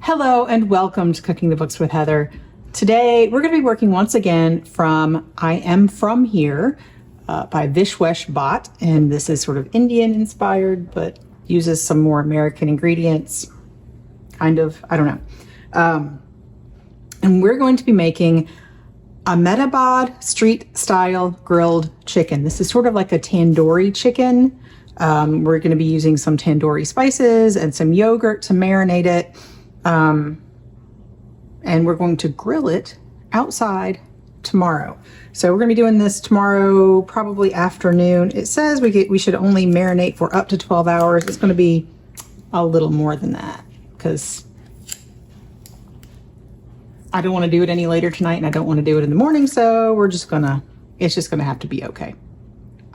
Hello and welcome to Cooking the Books with Heather. Today we're going to be working once again from I Am From Here by Vishwesh Bhatt, and this is sort of Indian inspired but uses some more American ingredients, kind of, I don't know. And we're going to be making Ahmedabad street style grilled chicken. This is sort of like a tandoori chicken. We're going to be using some tandoori spices and some yogurt to marinate it. And we're going to grill it outside tomorrow. So we're going to be doing this tomorrow, probably afternoon. It says we should only marinate for up to 12 hours. It's going to be a little more than that because I don't want to do it any later tonight and I don't want to do it in the morning. So it's just going to have to be okay.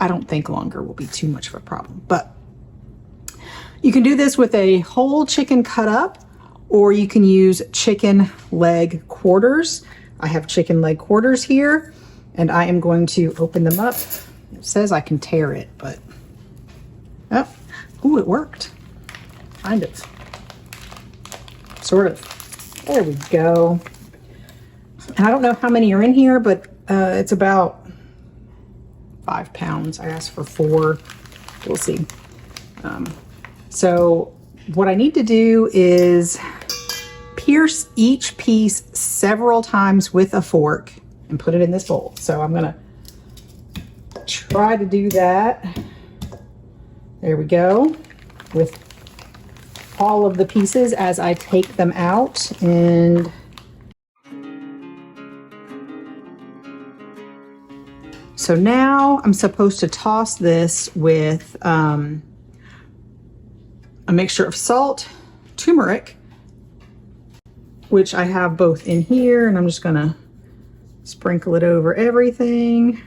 I don't think longer will be too much of a problem, but you can do this with a whole chicken cut up, or you can use chicken leg quarters. I have chicken leg quarters here, and I am going to open them up. It says I can tear it, but, oh, it worked. Kind of. Sort of. There we go. And I don't know how many are in here, but it's about 5 pounds. I asked for 4. We'll see. So what I need to do is pierce each piece several times with a fork and put it in this bowl. So I'm gonna try to do that. There we go. With all of the pieces as I take them out. And so now I'm supposed to toss this with a mixture of salt, turmeric, which I have both in here, and I'm just gonna sprinkle it over everything.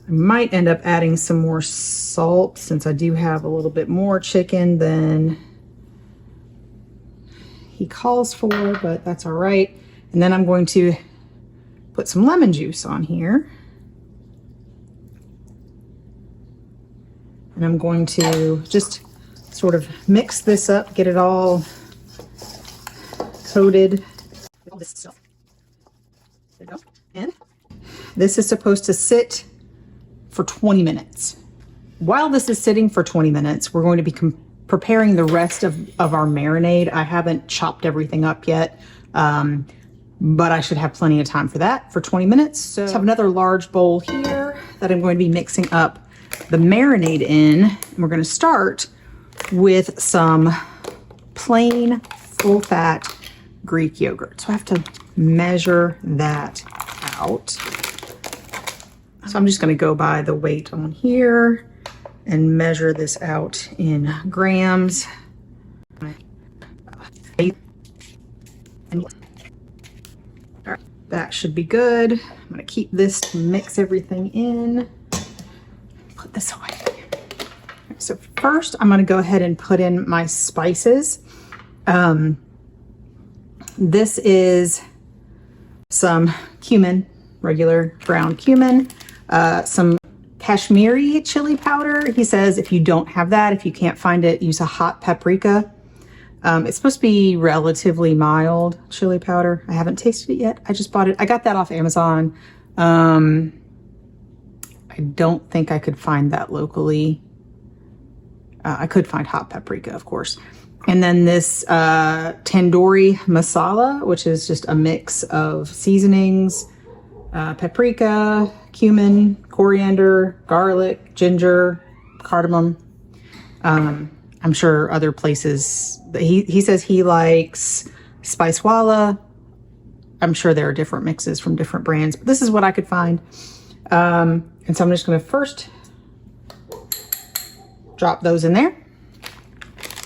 I might end up adding some more salt since I do have a little bit more chicken than he calls for, but that's all right. And then I'm going to put some lemon juice on here. And I'm going to just sort of mix this up, get it all coated. All this stuff. There we go. And this is supposed to sit for 20 minutes. While this is sitting for 20 minutes, we're going to be preparing the rest of our marinade. I haven't chopped everything up yet, but I should have plenty of time for that for 20 minutes. So I have another large bowl here that I'm going to be mixing up the marinade in. And we're going to start with some plain full-fat Greek yogurt. So I have to measure that out. So I'm just going to go by the weight on here and measure this out in grams. All right, that should be good. I'm going to keep this to mix everything in. Put this away. So first I'm going to go ahead and put in my spices. This is some cumin, regular ground cumin, some Kashmiri chili powder. He says if you don't have that, if you can't find it, use a hot paprika. It's supposed to be relatively mild chili powder. I haven't tasted it yet. I just bought it. I got that off Amazon. I don't think I could find that locally. I could find hot paprika, of course. And then this tandoori masala, which is just a mix of seasonings, paprika, cumin, coriander, garlic, ginger, cardamom. I'm sure other places, he says he likes Spicewalla. I'm sure there are different mixes from different brands, but this is what I could find. And so I'm just going to first drop those in there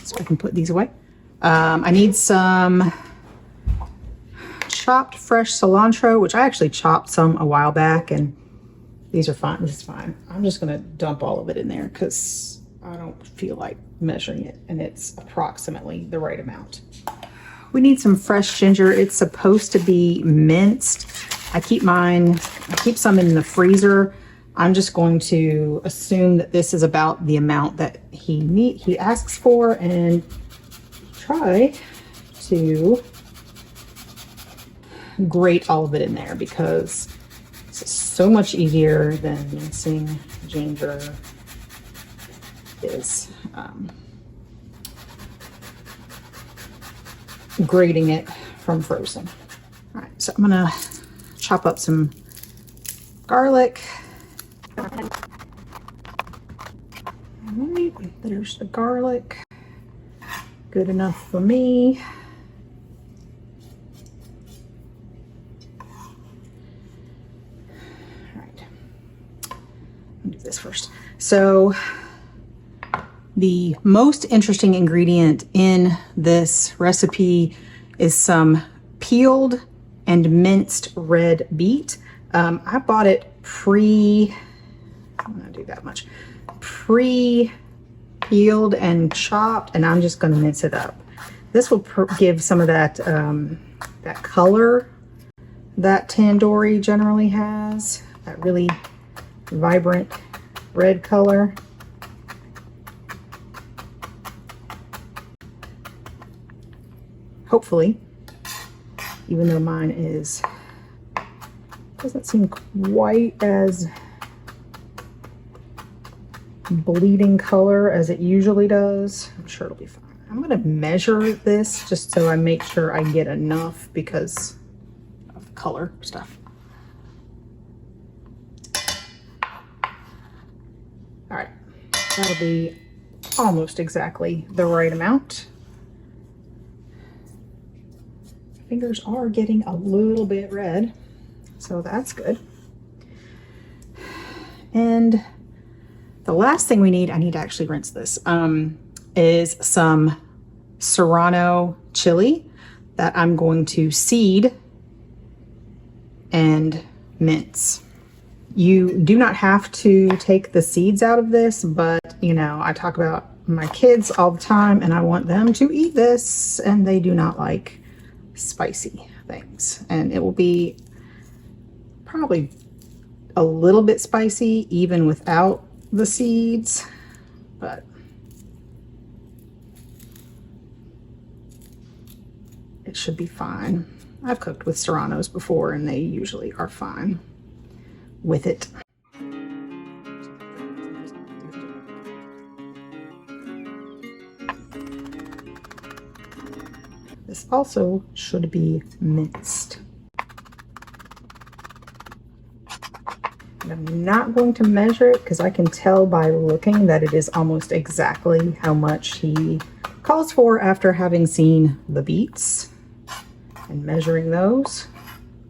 so I can put these away. I need some chopped fresh cilantro, which I actually chopped some a while back, and these are fine. This is fine. I'm just going to dump all of it in there because I don't feel like measuring it, and it's approximately the right amount. We need some fresh ginger. It's supposed to be minced. I keep some in the freezer. I'm just going to assume that this is about the amount that he asks for and try to grate all of it in there because it's so much easier than mincing ginger is. Grating it from frozen. All right, so I'm gonna chop up some garlic. All right, there's the garlic. Good enough for me. All right, I'll do this first. So the most interesting ingredient in this recipe is some peeled and minced red beet. I bought it I'm gonna do that much, pre-peeled and chopped, and I'm just gonna mince it up. This will give some of that, that color that tandoori generally has, that really vibrant red color. Hopefully, even though mine doesn't seem quite as bleeding color as it usually does. I'm sure it'll be fine. I'm gonna measure this just so I make sure I get enough because of the color stuff. All right, that'll be almost exactly the right amount. Fingers are getting a little bit red, so that's good. And the last thing we need, I need to actually rinse this, is some serrano chili that I'm going to seed and mince. You do not have to take the seeds out of this, but you know, I talk about my kids all the time and I want them to eat this, and they do not like spicy things, and it will be probably a little bit spicy even without the seeds, but it should be fine. I've cooked with serranos before and they usually are fine with it. This also should be minced. And I'm not going to measure it because I can tell by looking that it is almost exactly how much he calls for after having seen the beets and measuring those.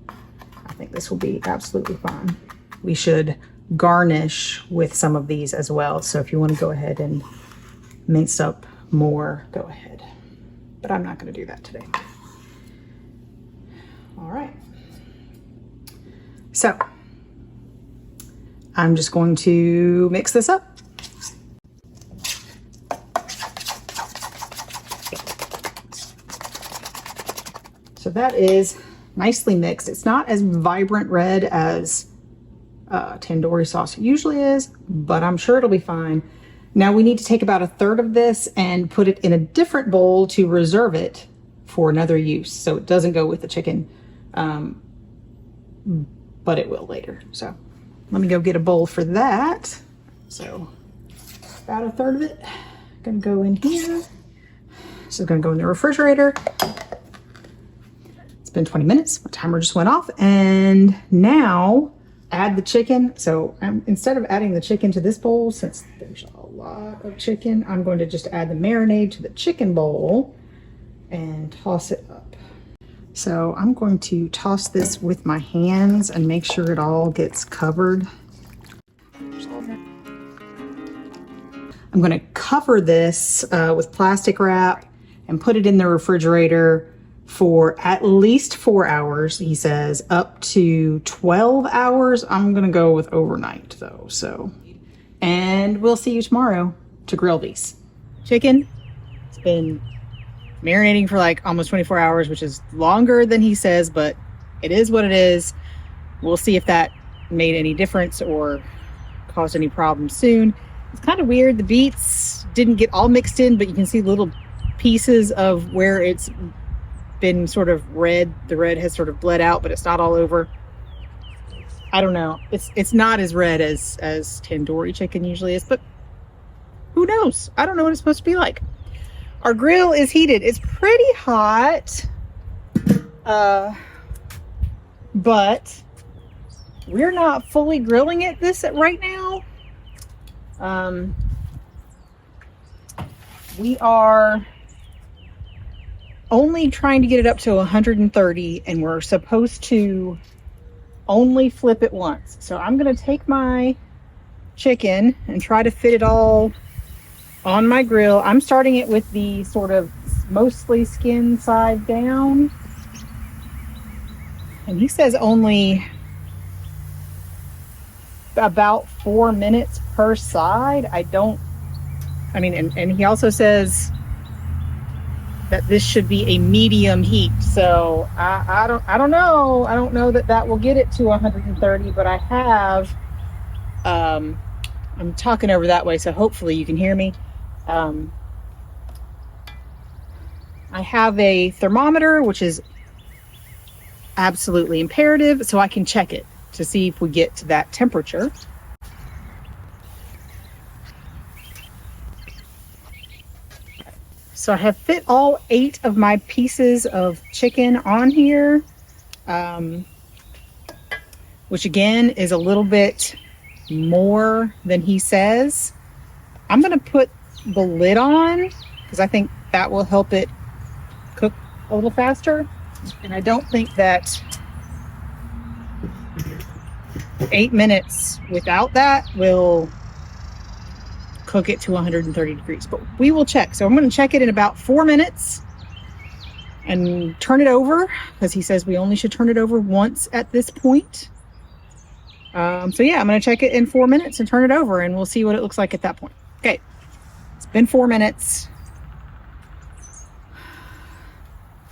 I think this will be absolutely fine. We should garnish with some of these as well. So if you want to go ahead and mince up more, go ahead. But I'm not going to do that today. All right. So I'm just going to mix this up. So that is nicely mixed. It's not as vibrant red as tandoori sauce usually is, but I'm sure it'll be fine. Now we need to take about a third of this and put it in a different bowl to reserve it for another use. So it doesn't go with the chicken, but it will later. So let me go get a bowl for that. So about a third of it gonna go in here. This is gonna go in the refrigerator. It's been 20 minutes, my timer just went off, and now add the chicken. So instead of adding the chicken to this bowl, since there's a lot of chicken, I'm going to just add the marinade to the chicken bowl and toss it up. So I'm going to toss this with my hands and make sure it all gets covered. I'm going to cover this with plastic wrap and put it in the refrigerator for at least 4 hours, he says, up to 12 hours. I'm gonna go with overnight though, so. And we'll see you tomorrow to grill these. Chicken, it's been marinating for like almost 24 hours, which is longer than he says, but it is what it is. We'll see if that made any difference or caused any problems soon. It's kind of weird, the beets didn't get all mixed in, but you can see little pieces of where it's been sort of red. The red has sort of bled out, but it's not all over. I don't know. It's not as red as tandoori chicken usually is, but who knows? I don't know what it's supposed to be like. Our grill is heated. It's pretty hot, but we're not fully grilling it right now. We are only trying to get it up to 130, and we're supposed to only flip it once. So I'm going to take my chicken and try to fit it all on my grill. I'm starting it with the sort of mostly skin side down. And he says only about 4 minutes per side. And he also says that this should be a medium heat. So I don't know. I don't know that will get it to 130, but I have, I'm talking over that way, so hopefully you can hear me. I have a thermometer, which is absolutely imperative, so I can check it to see if we get to that temperature. So I have fit all 8 of my pieces of chicken on here, which again is a little bit more than he says. I'm going to put the lid on because I think that will help it cook a little faster. And I don't think that 8 minutes without that will cook it to 130 degrees, but we will check. So I'm going to check it in about 4 minutes and turn it over because he says we only should turn it over once at this point. So yeah, I'm going to check it in 4 minutes and turn it over, and we'll see what it looks like at that point. Okay, it's been 4 minutes.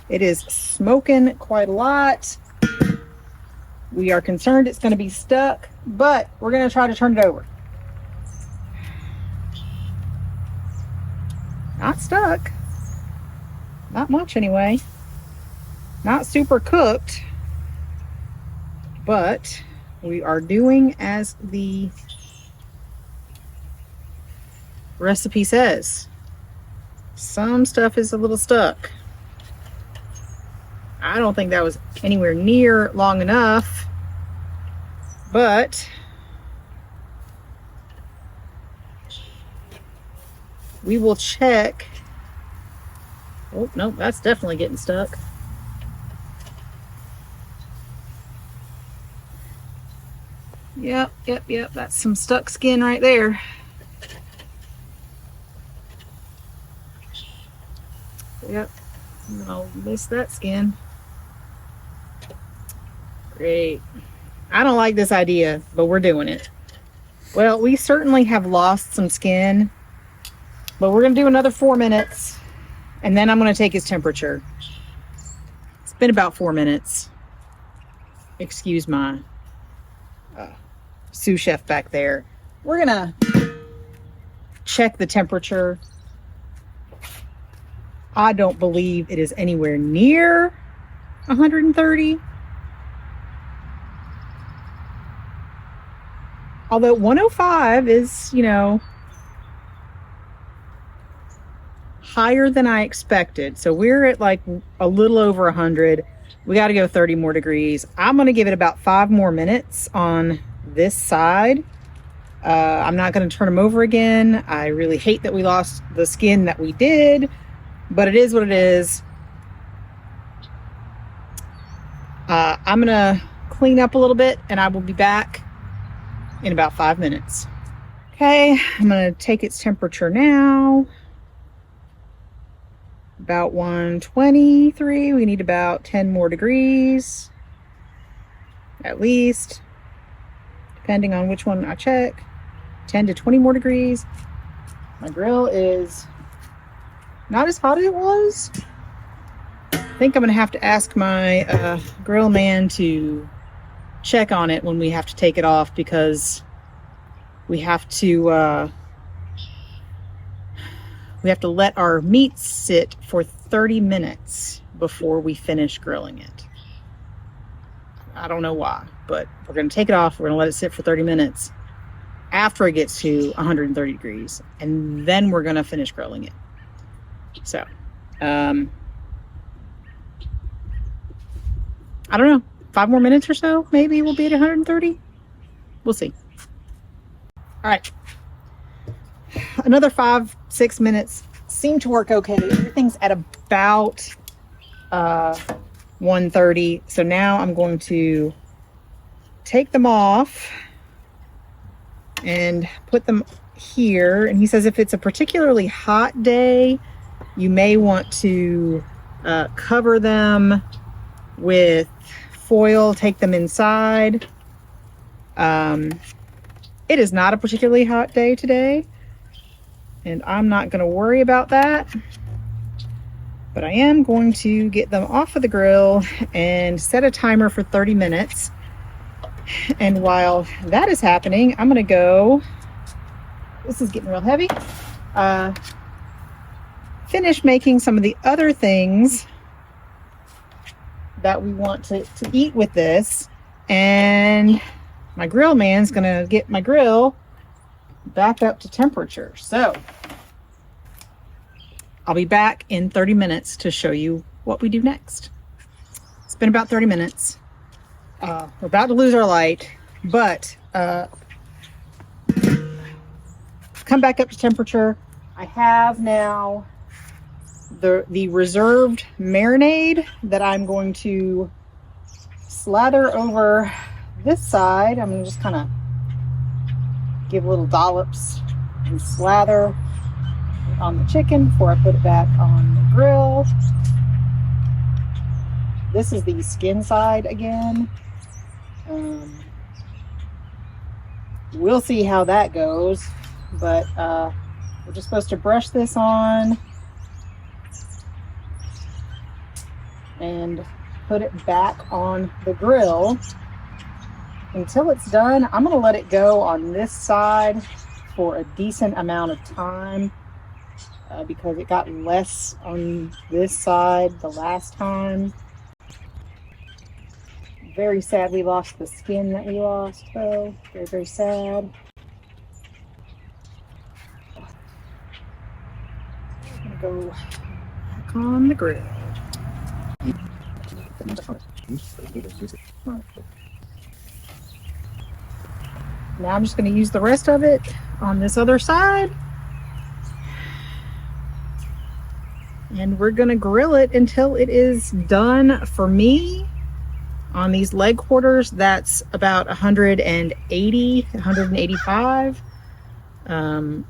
It is smoking quite a lot. We are concerned it's going to be stuck, but we're going to try to turn it over. Not stuck. Not much anyway. Not super cooked, but we are doing as the recipe says. Some stuff is a little stuck. I don't think that was anywhere near long enough, but we will check. Oh, no, that's definitely getting stuck. Yep. That's some stuck skin right there. Yep. I'll miss that skin. Great. I don't like this idea, but we're doing it. Well, we certainly have lost some skin, but we're going to do another 4 minutes, and then I'm going to take his temperature. It's been about 4 minutes. Excuse my sous chef back there. We're going to check the temperature. I don't believe it is anywhere near 130. Although 105 is, higher than I expected. So we're at like a little over 100. We got to go 30 more degrees. I'm going to give it about 5 more minutes on this side. I'm not going to turn them over again. I really hate that we lost the skin that we did, but it is what it is. I'm going to clean up a little bit, and I will be back in about 5 minutes. Okay, I'm going to take its temperature now. About 123. We need about 10 more degrees, at least, depending on which one I check. 10 to 20 more degrees. My grill is not as hot as it was. I think I'm going to have to ask my grill man to check on it when we have to take it off, because we have to let our meat sit for 30 minutes before we finish grilling it. I don't know why, but we're going to take it off. We're going to let it sit for 30 minutes after it gets to 130 degrees, and then we're going to finish grilling it. So, I don't know, 5 more minutes or so, maybe we'll be at 130. We'll see. All right. Another 5-6 minutes seemed to work okay. Everything's at about 130. So now I'm going to take them off and put them here. And he says if it's a particularly hot day, you may want to cover them with foil, take them inside. It is not a particularly hot day today, and I'm not going to worry about that, but I am going to get them off of the grill and set a timer for 30 minutes. And while that is happening, I'm going to go, this is getting real heavy, finish making some of the other things that we want to eat with this. And my grill man's going to get my grill back up to temperature. So I'll be back in 30 minutes to show you what we do next. It's been about 30 minutes. We're about to lose our light, but come back up to temperature. I have now the reserved marinade that I'm going to slather over this side. I'm going to just kind of give little dollops and slather on the chicken before I put it back on the grill. This is the skin side again. We'll see how that goes, but we're just supposed to brush this on and put it back on the grill. Until it's done, I'm going to let it go on this side for a decent amount of time because it got less on this side the last time. Very sad we lost the skin that we lost, though. Very, very sad. I'm going to go back on the grill. Now I'm just going to use the rest of it on this other side. And we're going to grill it until it is done. For me, on these leg quarters, that's about 180, 185. I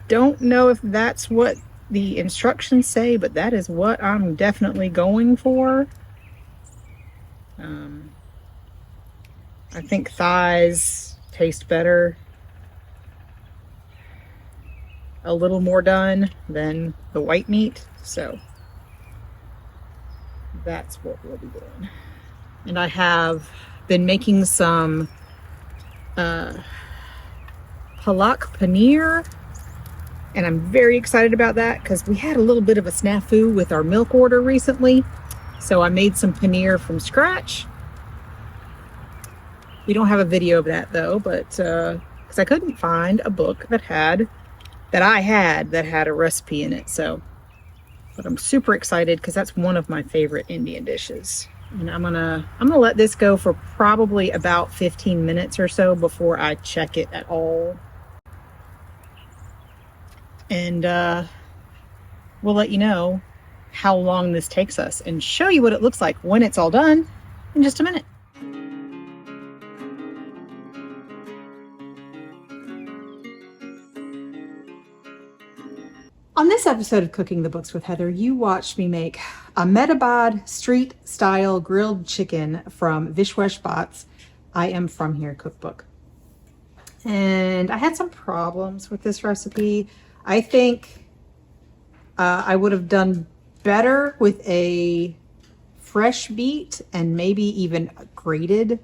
don't know if that's what the instructions say, but that is what I'm definitely going for. I think thighs taste better a little more done than the white meat, so that's what we'll be doing. And I have been making some palak paneer, and I'm very excited about that because we had a little bit of a snafu with our milk order recently. So I made some paneer from scratch. We don't have a video of that though, but because I couldn't find a book that I had a recipe in it. So, but I'm super excited because that's one of my favorite Indian dishes. And I'm gonna let this go for probably about 15 minutes or so before I check it at all. And we'll let you know how long this takes us and show you what it looks like when it's all done in just a minute. On this episode of Cooking the Books with Heather, you watched me make Ahmedabad street-style grilled chicken from Vishwesh Bhatt's I Am From Here cookbook. And I had some problems with this recipe. I think I would have done better with a fresh beet and maybe even a grated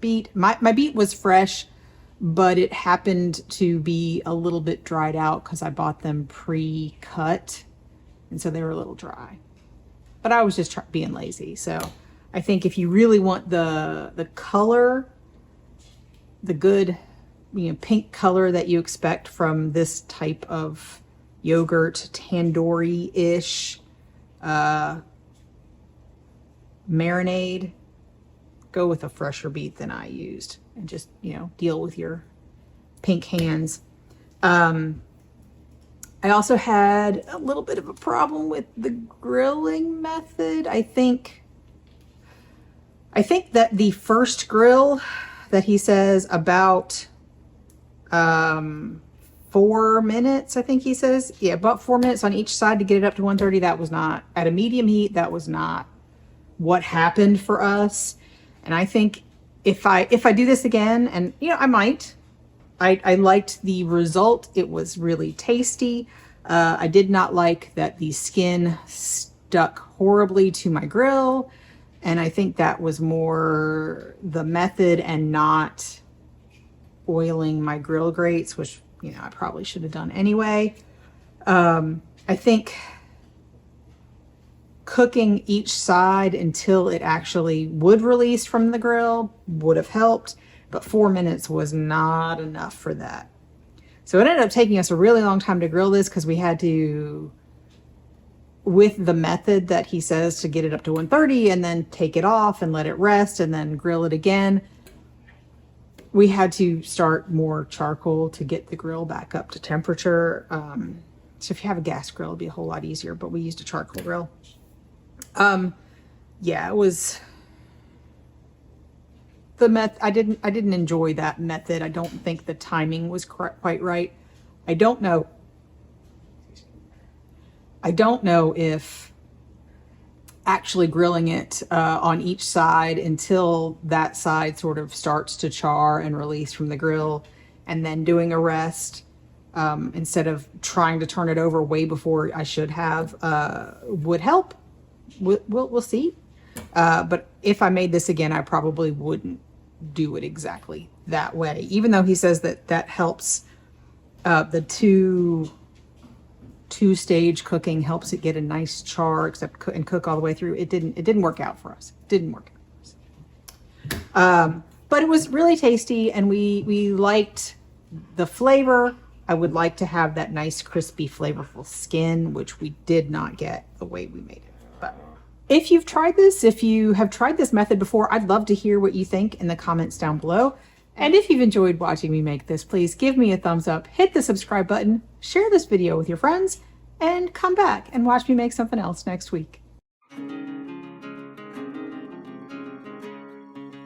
beet. My beet was fresh, but it happened to be a little bit dried out because I bought them pre-cut, and so they were a little dry. but I was just being lazy. So I think if you really want the color, the good, pink color that you expect from this type of yogurt, tandoori-ish marinade, go with a fresher beet than I used, and just, deal with your pink hands. I also had a little bit of a problem with the grilling method. I think that the first grill that he says about 4 minutes, I think he says, yeah, about 4 minutes on each side to get it up to 130. That was not at a medium heat. That was not what happened for us. And I think if I do this again, and I might, I liked the result. It was really tasty. I did not like that the skin stuck horribly to my grill. And I think that was more the method and not oiling my grill grates, which, I probably should have done anyway. I think cooking each side until it actually would release from the grill would have helped, but 4 minutes was not enough for that. So it ended up taking us a really long time to grill this because we had to, with the method that he says to get it up to 130 and then take it off and let it rest and then grill it again, we had to start more charcoal to get the grill back up to temperature. So if you have a gas grill, it'd be a whole lot easier, but we used a charcoal grill. Yeah, it was I didn't enjoy that method. I don't think the timing was quite right. I don't know if actually grilling it on each side until that side sort of starts to char and release from the grill, and then doing a rest instead of trying to turn it over way before I should have would help. We'll see. But if I made this again, I probably wouldn't do it exactly that way, even though he says that helps. The two-stage cooking helps it get a nice char, and cook all the way through. It didn't work out for us. But it was really tasty, and we liked the flavor. I would like to have that nice, crispy, flavorful skin, which we did not get the way we made it. But if you've tried this, if you have tried this method before, I'd love to hear what you think in the comments down below. And if you've enjoyed watching me make this, please give me a thumbs up, hit the subscribe button, share this video with your friends, and come back and watch me make something else next week.